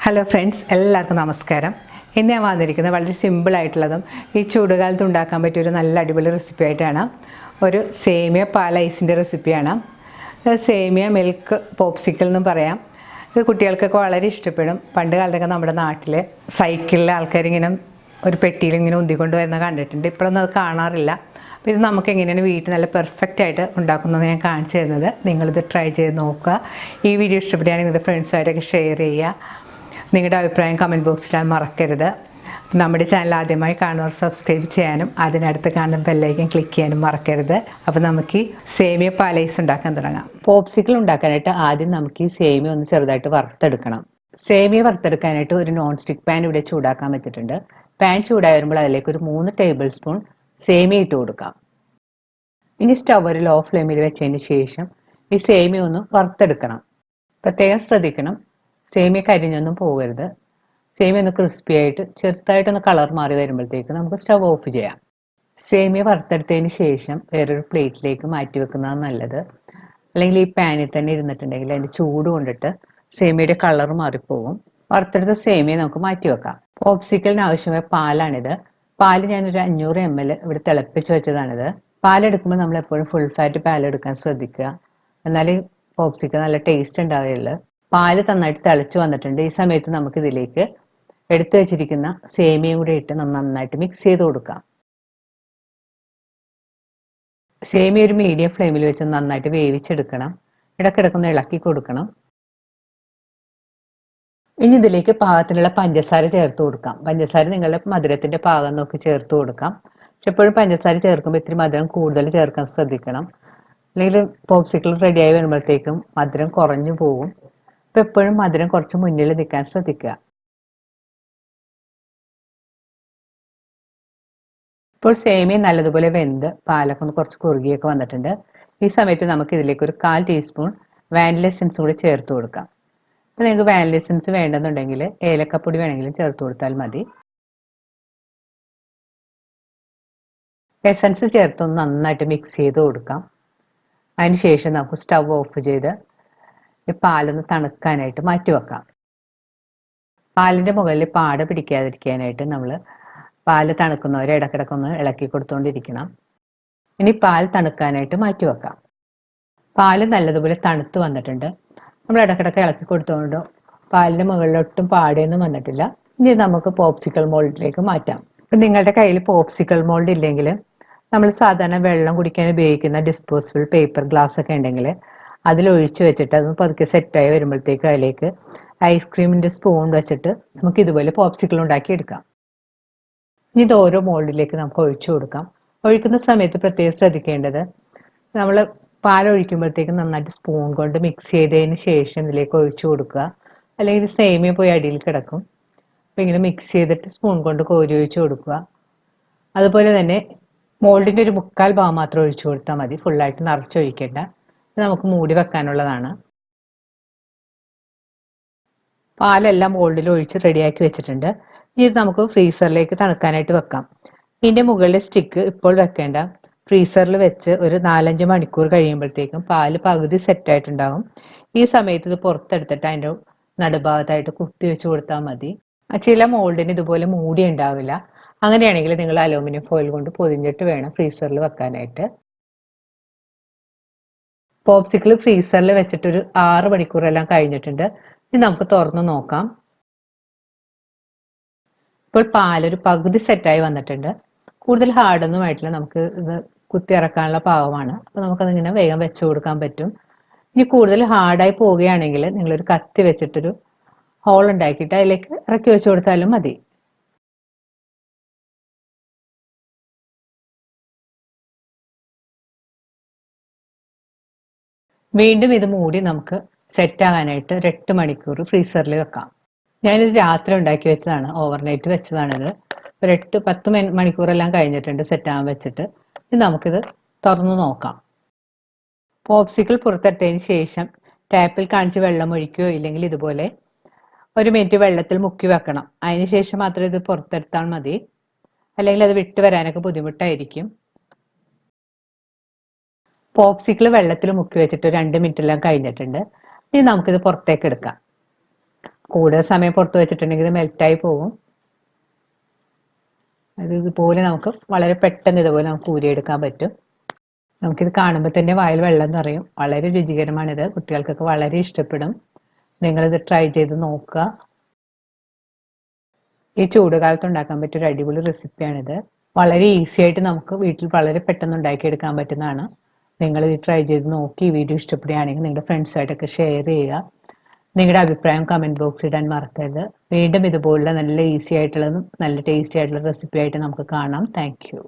Hello friends, എല്ലാവർക്കും നമസ്കാരം. ഇന്ന് ഞാൻ വന്നിരിക്കുന്നത് വളരെ സിമ്പിളായിട്ടുള്ളതും ഈ ചൂടുകാലത്ത് ഉണ്ടാക്കാൻ പറ്റിയൊരു നല്ല അടിപൊളി റെസിപ്പി ആയിട്ടാണ്. ഒരു സേമിയ പാൽ ഐസിൻ്റെ റെസിപ്പിയാണ്. സേമിയ മിൽക്ക് പോപ്സിക്കിൾ എന്നും പറയാം. ഇത് കുട്ടികൾക്കൊക്കെ വളരെ ഇഷ്ടപ്പെടും. പണ്ട് കാലത്തൊക്കെ നമ്മുടെ നാട്ടിൽ സൈക്കിളിലെ ആൾക്കാരിങ്ങനെ ഒരു പെട്ടിയിൽ ഇങ്ങനെ ഉന്തിക്കൊണ്ട് വരുന്ന കണ്ടിട്ടുണ്ട്. ഇപ്പോഴൊന്നും അത് കാണാറില്ല. അപ്പോൾ ഇത് നമുക്ക് എങ്ങനെയാണ് വീട്ടിൽ നല്ല പെർഫെക്റ്റ് ആയിട്ട് ഉണ്ടാക്കുന്നത് ഞാൻ കാണിച്ചു തരുന്നത്. നിങ്ങളിത് ട്രൈ ചെയ്ത് നോക്കുക. ഈ വീഡിയോ ഇഷ്ടപ്പെടുകയാണെങ്കിൽ നിങ്ങളുടെ ഫ്രണ്ട്സായിട്ടൊക്കെ ഷെയർ ചെയ്യുക. നിങ്ങളുടെ അഭിപ്രായം കമൻറ്റ് ബോക്സിൽ ഇടാൻ മറക്കരുത്. നമ്മുടെ ചാനൽ ആദ്യമായി കാണുന്നവർ സബ്സ്ക്രൈബ് ചെയ്യാനും അതിനടുത്ത് കാണുന്ന ബെല്ലൈക്കൻ ക്ലിക്ക് ചെയ്യാനും മറക്കരുത്. അപ്പോൾ നമുക്ക് ഈ സേമിയ പാലൈസ് ഉണ്ടാക്കാൻ തുടങ്ങാം. പോപ്സിക്കിൾ ഉണ്ടാക്കാനായിട്ട് ആദ്യം നമുക്ക് ഈ സേമിയ ഒന്ന് ചെറുതായിട്ട് വറുത്തെടുക്കണം. സേമിയ വറുത്തെടുക്കാനായിട്ട് ഒരു നോൺ സ്റ്റിക്ക് പാൻ ഇവിടെ ചൂടാക്കാൻ വെച്ചിട്ടുണ്ട്. പാൻ ചൂടായി വരുമ്പോൾ അതിലേക്ക് ഒരു 3 ടേബിൾ സ്പൂൺ സേമിയ ഇട്ട് കൊടുക്കാം. ഇനി സ്റ്റവ് ഒരു ലോ ഫ്ലെയിമിൽ വെച്ചതിന് ശേഷം ഈ സേമിയ ഒന്ന് വറുത്തെടുക്കണം. പ്രത്യേകം ശ്രദ്ധിക്കണം, സേമിയ കരിഞ്ഞൊന്നും പോകരുത്. സേമിയ ഒന്ന് ക്രിസ്പി ആയിട്ട് ചെറുതായിട്ടൊന്ന് കളർ മാറി വരുമ്പോഴത്തേക്ക് നമുക്ക് സ്റ്റവ് ഓഫ് ചെയ്യാം. സേമിയ വറുത്തെടുത്തതിന് ശേഷം വേറൊരു പ്ലേറ്റിലേക്ക് മാറ്റി വെക്കുന്നതാണ് നല്ലത്. അല്ലെങ്കിൽ ഈ പാനിൽ തന്നെ ഇരുന്നിട്ടുണ്ടെങ്കിൽ അതിൻ്റെ ചൂട് കൊണ്ടിട്ട് സേമിയയുടെ കളർ മാറിപ്പോകും. വറുത്തെടുത്ത സേമിയ നമുക്ക് മാറ്റി വെക്കാം. പോപ്സിക്കലിന് ആവശ്യമായ പാലാണിത്. പാല് ഞാനൊരു 500 ml ഇവിടെ തിളപ്പിച്ച് വെച്ചതാണിത്. പാലെടുക്കുമ്പോൾ നമ്മൾ എപ്പോഴും ഫുൾ ഫാറ്റ് പാലെടുക്കാൻ ശ്രദ്ധിക്കുക. എന്നാലേ പോപ്സിക്കൽ നല്ല ടേസ്റ്റ് ഉണ്ടാവുകയുള്ളൂ. പാല് നന്നായിട്ട് തിളച്ച് വന്നിട്ടുണ്ട്. ഈ സമയത്ത് നമുക്ക് ഇതിലേക്ക് എടുത്തു വെച്ചിരിക്കുന്ന സേമിയയും കൂടെ ഇട്ട് നന്നായിട്ട് മിക്സ് ചെയ്ത് കൊടുക്കാം. സേമിയ ഒരു മീഡിയം ഫ്ലെയിമിൽ വെച്ച് നന്നായിട്ട് വേവിച്ചെടുക്കണം. ഇടയ്ക്കിടയ്ക്കൊന്ന് ഇളക്കി കൊടുക്കണം. ഇനി ഇതിലേക്ക് പാകത്തിനുള്ള പഞ്ചസാര ചേർത്ത് കൊടുക്കാം. പഞ്ചസാര നിങ്ങളുടെ മധുരത്തിന്റെ പാകം നോക്കി ചേർത്ത് കൊടുക്കാം. പക്ഷെ എപ്പോഴും പഞ്ചസാര ചേർക്കുമ്പോൾ ഇത്തിരി മധുരം കൂടുതൽ ചേർക്കാൻ ശ്രദ്ധിക്കണം. അല്ലെങ്കിൽ പോപ്സിക്കിൾ റെഡിയായി വരുമ്പോഴത്തേക്കും മധുരം കുറഞ്ഞു പോകും. അപ്പോൾ എപ്പോഴും മധുരം കുറച്ച് മുന്നിൽ നിൽക്കാൻ ശ്രദ്ധിക്കുക. ഇപ്പോൾ സേമിയ നല്ലതുപോലെ വെന്ത് പാലൊക്കെ ഒന്ന് കുറച്ച് കുറുകിയൊക്കെ വന്നിട്ടുണ്ട്. ഈ സമയത്ത് നമുക്ക് ഇതിലേക്ക് ഒരു 1/4 ടീസ്പൂൺ വാനില എസൻസ് കൂടി ചേർത്ത് കൊടുക്കാം. അപ്പോൾ നിങ്ങൾക്ക് വാനില എസൻസ് വേണ്ടെന്നുണ്ടെങ്കിൽ ഏലക്കപ്പൊടി വേണമെങ്കിലും ചേർത്ത് കൊടുത്താൽ മതി. എസൻസ് ചേർത്തൊന്ന് നന്നായിട്ട് മിക്സ് ചെയ്ത് കൊടുക്കാം. അതിനുശേഷം നമുക്ക് സ്റ്റവ് ഓഫ് ചെയ്ത് ഈ പാലൊന്ന് തണുക്കാനായിട്ട് മാറ്റി വെക്കാം. പാലിൻ്റെ മുകളിൽ പാട പിടിക്കാതിരിക്കാനായിട്ട് നമ്മൾ പാല് തണുക്കുന്നവരെ ഇടയ്ക്കിടയ്ക്കൊന്ന് ഇളക്കി കൊടുത്തുകൊണ്ടിരിക്കണം. ഇനി പാൽ തണുക്കാനായിട്ട് മാറ്റി വെക്കാം. പാല് നല്ലതുപോലെ തണുത്ത് വന്നിട്ടുണ്ട്. നമ്മൾ ഇടയ്ക്കിടയ്ക്ക് ഇളക്കി കൊടുത്തുകൊണ്ട് പാലിൻ്റെ മുകളിലൊട്ടും പാടയൊന്നും വന്നിട്ടില്ല. ഇനി നമുക്ക് പോപ്സിക്കിൾ മോൾഡിലേക്ക് മാറ്റാം. ഇപ്പം നിങ്ങളുടെ കയ്യിൽ പോപ്സിക്കിൾ മോൾഡ് ഇല്ലെങ്കിൽ നമ്മൾ സാധാരണ വെള്ളം കുടിക്കാൻ ഉപയോഗിക്കുന്ന ഡിസ്പോസിബിൾ പേപ്പർ ഗ്ലാസ് ഒക്കെ ഉണ്ടെങ്കിൽ അതിലൊഴിച്ച് വെച്ചിട്ട് അത് പതുക്കെ സെറ്റായി വരുമ്പോഴത്തേക്ക് അതിലേക്ക് ഐസ്ക്രീമിൻ്റെ സ്പൂൺ വെച്ചിട്ട് നമുക്ക് ഇതുപോലെ പോപ്സിക്കിൾ ഉണ്ടാക്കി എടുക്കാം. ഇനി ഇത് ഓരോ മോൾഡിലേക്ക് നമുക്ക് ഒഴിച്ചു കൊടുക്കാം. ഒഴിക്കുന്ന സമയത്ത് പ്രത്യേകം ശ്രദ്ധിക്കേണ്ടത്, നമ്മൾ പാലൊഴിക്കുമ്പോഴത്തേക്ക് നന്നായിട്ട് സ്പൂൺ കൊണ്ട് മിക്സ് ചെയ്തതിന് ശേഷം ഇതിലേക്ക് ഒഴിച്ചു കൊടുക്കുക. അല്ലെങ്കിൽ സേമിയ പോയി അടിയിൽ കിടക്കും. അപ്പോൾ ഇങ്ങനെ മിക്സ് ചെയ്തിട്ട് സ്പൂൺ കൊണ്ട് കോരി ഒഴിച്ചു കൊടുക്കുക. അതുപോലെ തന്നെ മോൾഡിൻ്റെ ഒരു 1/4 ഭാഗം മാത്രം ഒഴിച്ചു കൊടുത്താൽ മതി. ഫുള്ളായിട്ട് നിറച്ചൊഴിക്കേണ്ട. ഇത് നമുക്ക് മൂടി വെക്കാനുള്ളതാണ്. പാലെല്ലാം മോൾഡിൽ ഒഴിച്ച് റെഡിയാക്കി വെച്ചിട്ടുണ്ട്. ഇത് നമുക്ക് ഫ്രീസറിലേക്ക് തണുക്കാനായിട്ട് വെക്കാം. ഇതിൻ്റെ മുകളിലെ സ്റ്റിക്ക് ഇപ്പോൾ വെക്കേണ്ട. ഫ്രീസറിൽ വെച്ച് ഒരു 4-5 മണിക്കൂർ കഴിയുമ്പോഴത്തേക്കും പാല് പകുതി സെറ്റായിട്ടുണ്ടാകും. ഈ സമയത്ത് ഇത് പുറത്തെടുത്തിട്ട് അതിൻ്റെ നടുഭാഗത്തായിട്ട് കുത്തി വെച്ച് കൊടുത്താൽ മതി. ചില മോൾഡിന് ഇതുപോലെ മൂടി ഉണ്ടാവില്ല. അങ്ങനെയാണെങ്കിൽ നിങ്ങൾ അലൂമിനിയം ഫോയിൽ കൊണ്ട് പൊതിഞ്ഞിട്ട് വേണം ഫ്രീസറിൽ വെക്കാനായിട്ട്. പോപ്സിക്കിൾ ഫ്രീസറിൽ വെച്ചിട്ടൊരു 6 മണിക്കൂറെല്ലാം കഴിഞ്ഞിട്ടുണ്ട്. ഇനി നമുക്ക് തുറന്ന് നോക്കാം. ഇപ്പോൾ പാലൊരു പകുതി സെറ്റായി വന്നിട്ടുണ്ട്. കൂടുതൽ ഹാർഡൊന്നും ആയിട്ടില്ല. നമുക്ക് ഇത് കുത്തി ഇറക്കാനുള്ള പാകമാണ്. അപ്പോൾ നമുക്കതിങ്ങനെ വേഗം വെച്ച് കൊടുക്കാൻ പറ്റും. ഇനി കൂടുതൽ ഹാർഡായി പോവുകയാണെങ്കിൽ നിങ്ങളൊരു കത്തി വെച്ചിട്ടൊരു ഹോൾ ഉണ്ടാക്കിയിട്ട് അതിലേക്ക് ഇറക്കി വെച്ച് കൊടുത്താലും മതി. വീണ്ടും ഇത് മൂടി നമുക്ക് സെറ്റാകാനായിട്ട് ഒരു 8 മണിക്കൂർ ഫ്രീസറിൽ വെക്കാം. ഞാനിത് രാത്രി ഉണ്ടാക്കി വെച്ചതാണ്, ഓവർനൈറ്റ് വെച്ചതാണിത്. ഒരു 8-10 മണിക്കൂറെല്ലാം കഴിഞ്ഞിട്ടുണ്ട് സെറ്റാകാൻ വെച്ചിട്ട്. ഇനി നമുക്കിത് തുറന്ന് നോക്കാം. പോപ്സിക്കിൾ പുറത്തെടുത്തതിന് ശേഷം ടാപ്പിൽ കാണിച്ച് വെള്ളം ഒഴിക്കുകയോ ഇല്ലെങ്കിൽ ഇതുപോലെ 1 മിനിറ്റ് വെള്ളത്തിൽ മുക്കി വെക്കണം. അതിന് ശേഷം മാത്രം ഇത് പുറത്തെടുത്താൽ മതി. അല്ലെങ്കിൽ അത് വിട്ട് വരാനൊക്കെ ബുദ്ധിമുട്ടായിരിക്കും. പോപ്സിക്കിൾ വെള്ളത്തിൽ മുക്കി വെച്ചിട്ട് 2 മിനിറ്റ് എല്ലാം കഴിഞ്ഞിട്ടുണ്ട്. ഇനി നമുക്കിത് പുറത്തേക്ക് എടുക്കാം. കൂടുതൽ സമയം പുറത്ത് വെച്ചിട്ടുണ്ടെങ്കിൽ ഇത് മെൽറ്റായി പോകും. അത് ഇതുപോലെ നമുക്ക് വളരെ പെട്ടെന്ന് ഇതുപോലെ നമുക്ക് ഊരിയെടുക്കാൻ പറ്റും. നമുക്കിത് കാണുമ്പോൾ തന്നെ വായിൽ വെള്ളം നിറയും. വളരെ രുചികരമാണിത്. കുട്ടികൾക്കൊക്കെ വളരെ ഇഷ്ടപ്പെടും. നിങ്ങളിത് ട്രൈ ചെയ്ത് നോക്കുക. ഈ ചൂടുകാലത്ത് ഉണ്ടാക്കാൻ പറ്റിയ ഒരു അടിപൊളി റെസിപ്പിയാണിത്. വളരെ ഈസി ആയിട്ട് നമുക്ക് വീട്ടിൽ വളരെ പെട്ടെന്ന് ഉണ്ടാക്കിയെടുക്കാൻ പറ്റുന്നതാണ്. നിങ്ങൾ ഇത് ട്രൈ ചെയ്ത് നോക്കി ഈ വീഡിയോ ഇഷ്ടപ്പെടുകയാണെങ്കിൽ നിങ്ങളുടെ ഫ്രണ്ട്സായിട്ടൊക്കെ ഷെയർ ചെയ്യുക. നിങ്ങളുടെ അഭിപ്രായം കമൻറ്റ് ബോക്സിൽ ഇടാൻ മറക്കരുത്. വീണ്ടും ഇതുപോലുള്ള നല്ല ഈസി ആയിട്ടുള്ളതും നല്ല ടേസ്റ്റി ആയിട്ടുള്ള റെസിപ്പി ആയിട്ട് നമുക്ക് കാണാം. Thank you.